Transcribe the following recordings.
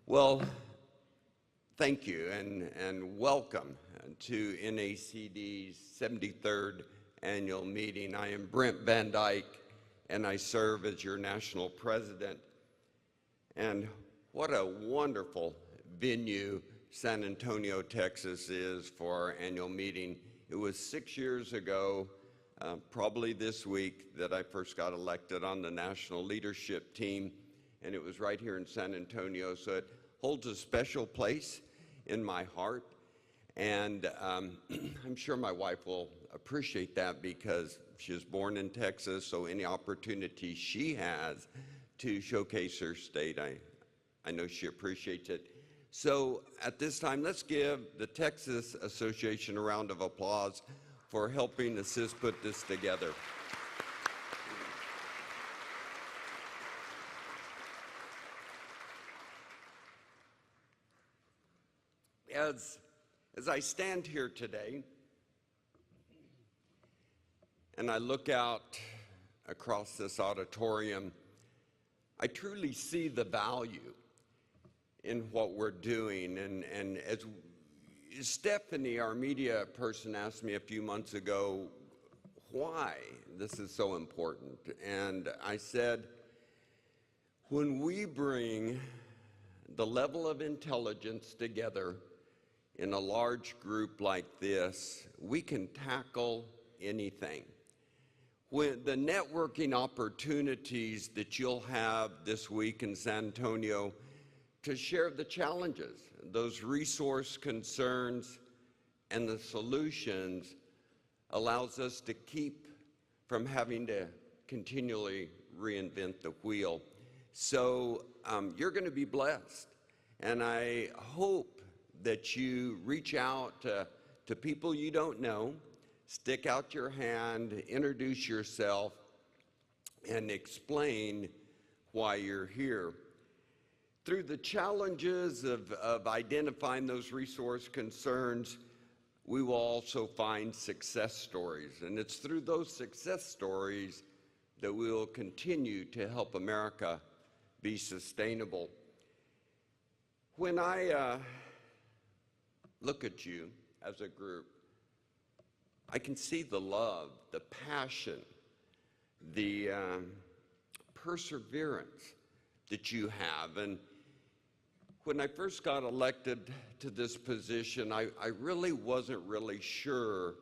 Well, thank you and welcome to NACD's 73rd Annual Meeting. I am Brent Van Dyke, and I serve as your national president. And what a wonderful venue San Antonio, Texas is for our annual meeting. It was 6 years ago, probably this week, that I first got elected on the national leadership team, and it was right here in San Antonio, so it holds a special place in my heart. And I'm sure my wife will appreciate that because she was born in Texas, so any opportunity she has to showcase her state, I know she appreciates it. So at this time, let's give the Texas Association a round of applause for helping assist put this together. As I stand here today and I look out across this auditorium, I truly see the value in what we're doing. And as Stephanie, our media person, asked me a few months ago why this is so important, and I said, when we bring the level of intelligence together in a large group like this, we can tackle anything. When the networking opportunities that you'll have this week in San Antonio to share the challenges, those resource concerns, and the solutions allows us to keep from having to continually reinvent the wheel. So you're going to be blessed, and I hope that you reach out to people you don't know, stick out your hand, introduce yourself, and explain why you're here. Through the challenges of identifying those resource concerns, we will also find success stories, and it's through those success stories that we will continue to help America be sustainable. When I look at you as a group, I can see the love, the passion, the perseverance that you have. And when I first got elected to this position, I really wasn't really sure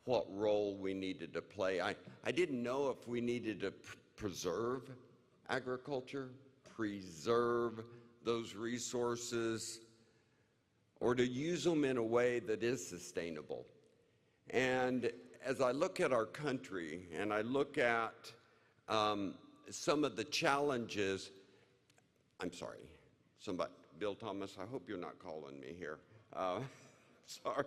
what role we needed to play. I didn't know if we needed to preserve agriculture, preserve those resources, or to use them in a way that is sustainable. And as I look at our country and I look at some of the challenges, I'm sorry, Bill Thomas, I hope you're not calling me here. Sorry.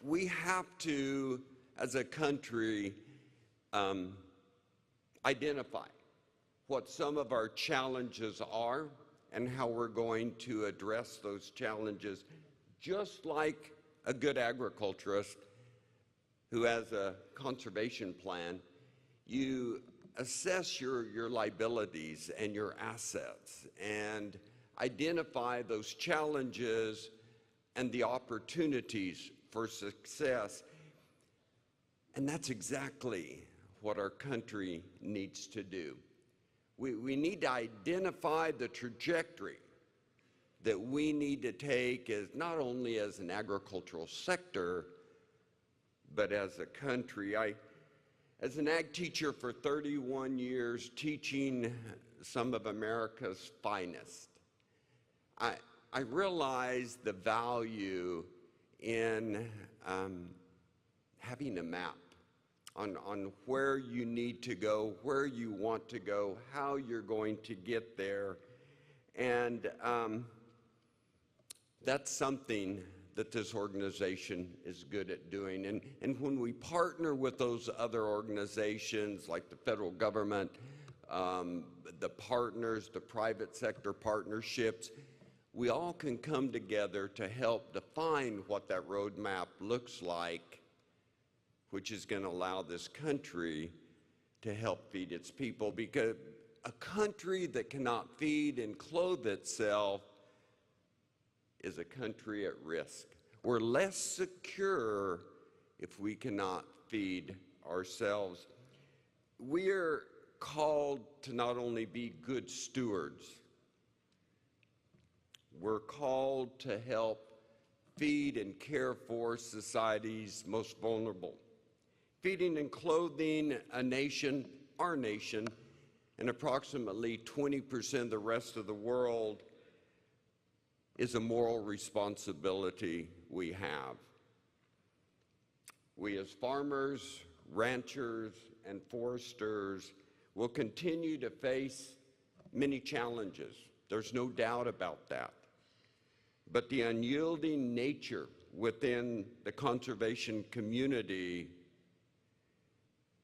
We have to, as a country, identify what some of our challenges are and how we're going to address those challenges, just like a good agriculturist who has a conservation plan. You assess your liabilities and your assets and identify those challenges and the opportunities for success. And that's exactly what our country needs to do. We need to identify the trajectory that we need to take as not only as an agricultural sector, but as a country. As an ag teacher for 31 years, teaching some of America's finest, I realized the value in having a map on where you need to go, where you want to go, how you're going to get there. And that's something that this organization is good at doing. And when we partner with those other organizations like the federal government, the partners, the private sector partnerships, we all can come together to help define what that roadmap looks like, which is going to allow this country to help feed its people, because a country that cannot feed and clothe itself is a country at risk. We're less secure if we cannot feed ourselves. We're called to not only be good stewards, we're called to help feed and care for society's most vulnerable. Feeding and clothing a nation, our nation, and approximately 20% of the rest of the world is a moral responsibility we have. We as farmers, ranchers, and foresters will continue to face many challenges. There's no doubt about that. But the unyielding nature within the conservation community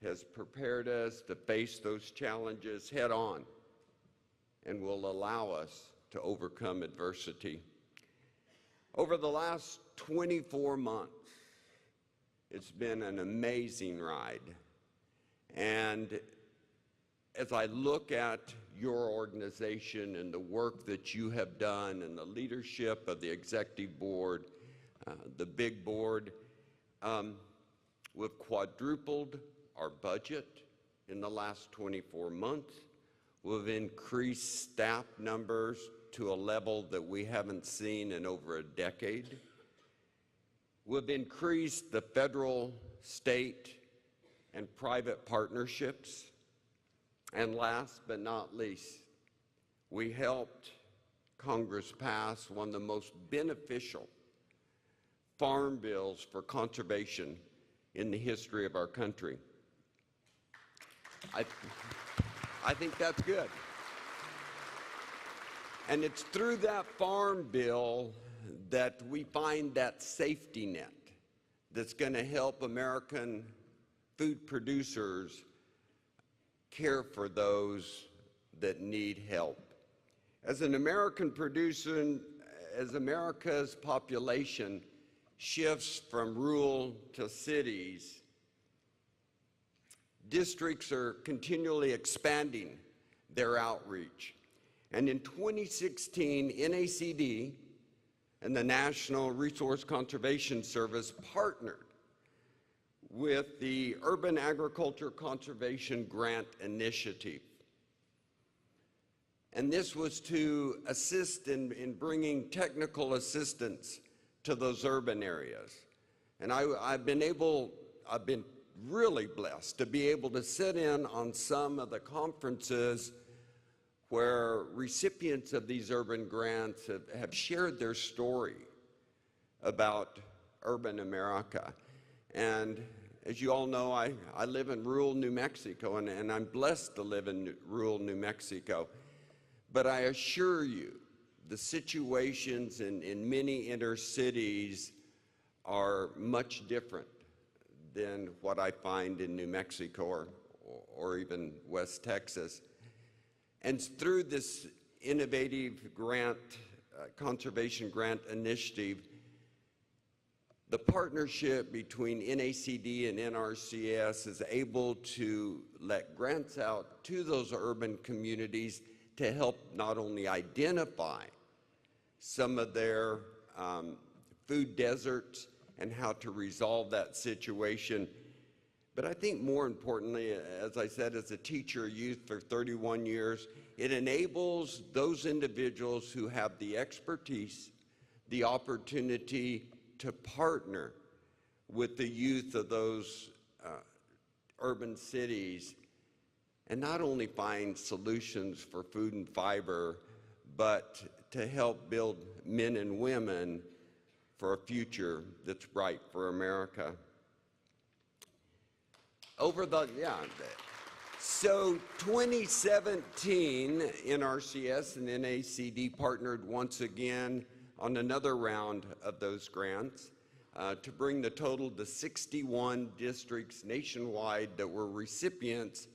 has prepared us to face those challenges head on and will allow us to overcome adversity. Over the last 24 months, it's been an amazing ride. And as I look at your organization and the work that you have done and the leadership of the executive board, the big board, we've quadrupled our budget in the last 24 months. We've increased staff numbers to a level that we haven't seen in over a decade. We've increased the federal, state, and private partnerships. And last but not least, we helped Congress pass one of the most beneficial farm bills for conservation in the history of our country. I think that's good. And it's through that farm bill that we find that safety net that's going to help American food producers care for those that need help. As an American producer, as America's population shifts from rural to cities, districts are continually expanding their outreach. And in 2016, NACD and the National Resource Conservation Service partnered with the Urban Agriculture Conservation Grant Initiative. And this was to assist in bringing technical assistance to those urban areas. And I've been really blessed to be able to sit in on some of the conferences where recipients of these urban grants have shared their story about urban America. And as you all know, I live in rural New Mexico, and I'm blessed to live in rural New Mexico. But I assure you, the situations in many inner cities are much different than what I find in New Mexico or even West Texas. And through this innovative grant, conservation grant initiative, the partnership between NACD and NRCS is able to let grants out to those urban communities to help not only identify some of their food deserts and how to resolve that situation, but I think more importantly, as I said, as a teacher of youth for 31 years, it enables those individuals who have the expertise, the opportunity to partner with the youth of those urban cities and not only find solutions for food and fiber, but to help build men and women for a future that's bright for America. So 2017, NRCS and NACD partnered once again on another round of those grants to bring the total to 61 districts nationwide that were recipients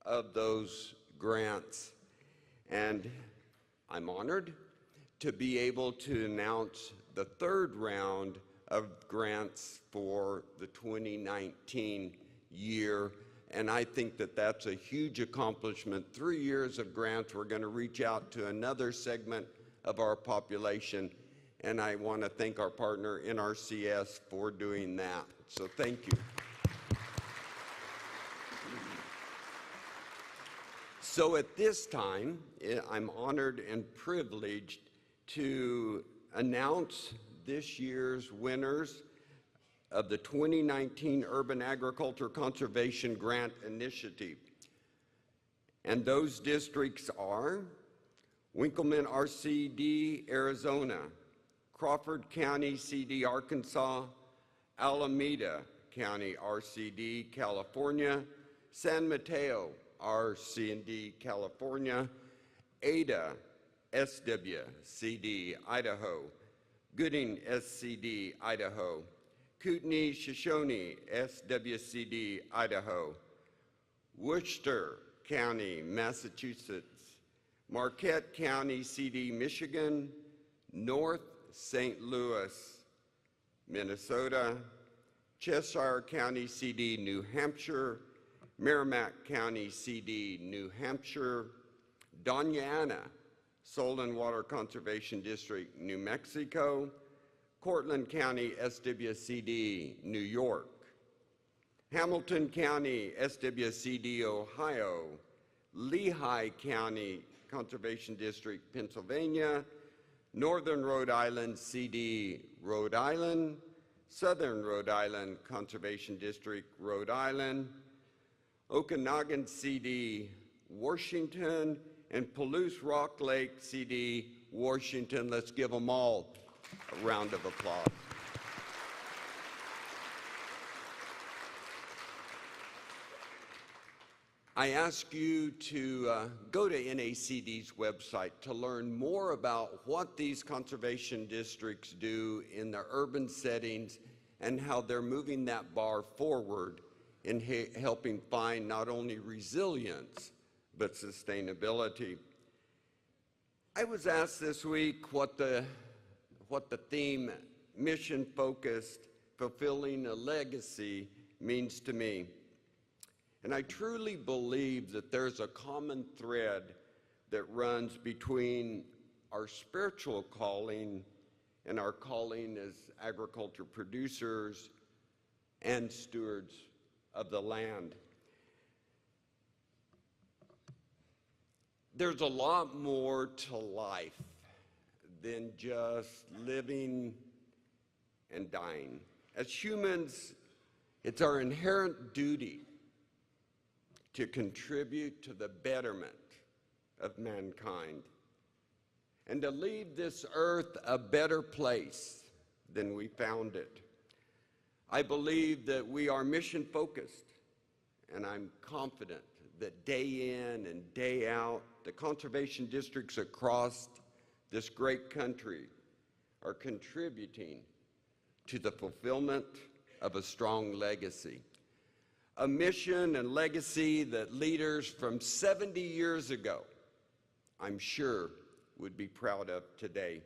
of those grants. And I'm honored to be able to announce the third round of grants for the 2019 year, and I think that that's a huge accomplishment. 3 years of grants, we're going to reach out to another segment of our population, and I want to thank our partner NRCS for doing that. So thank you. So at this time, I'm honored and privileged to announce this year's winners of the 2019 Urban Agriculture Conservation Grant Initiative. And those districts are Winkleman RCD, Arizona, Crawford County CD, Arkansas, Alameda County RCD, California, San Mateo RC&D, California, Ada SWCD, Idaho, Gooding SCD, Idaho, Kootenai Shoshone SWCD, Idaho, Worcester County, Massachusetts, Marquette County CD, Michigan, North St. Louis, Minnesota, Cheshire County CD, New Hampshire, Merrimack County CD, New Hampshire, Doñana Soil and Water Conservation District, New Mexico, Cortland County SWCD, New York, Hamilton County SWCD, Ohio, Lehigh County Conservation District, Pennsylvania, Northern Rhode Island CD, Rhode Island, Southern Rhode Island Conservation District, Rhode Island, Okanagan CD, Washington, and Palouse Rock Lake CD, Washington. Let's give them all a round of applause. I ask you to go to NACD's website to learn more about what these conservation districts do in the urban settings and how they're moving that bar forward in helping find not only resilience, but sustainability. I was asked this week what the theme, mission-focused, fulfilling a legacy, means to me. And I truly believe that there's a common thread that runs between our spiritual calling and our calling as agriculture producers and stewards of the land. There's a lot more to life than just living and dying. As humans, it's our inherent duty to contribute to the betterment of mankind and to leave this earth a better place than we found it. I believe that we are mission-focused, and I'm confident that day in and day out, the conservation districts across this great country are contributing to the fulfillment of a strong legacy. A mission and legacy that leaders from 70 years ago, I'm sure, would be proud of today.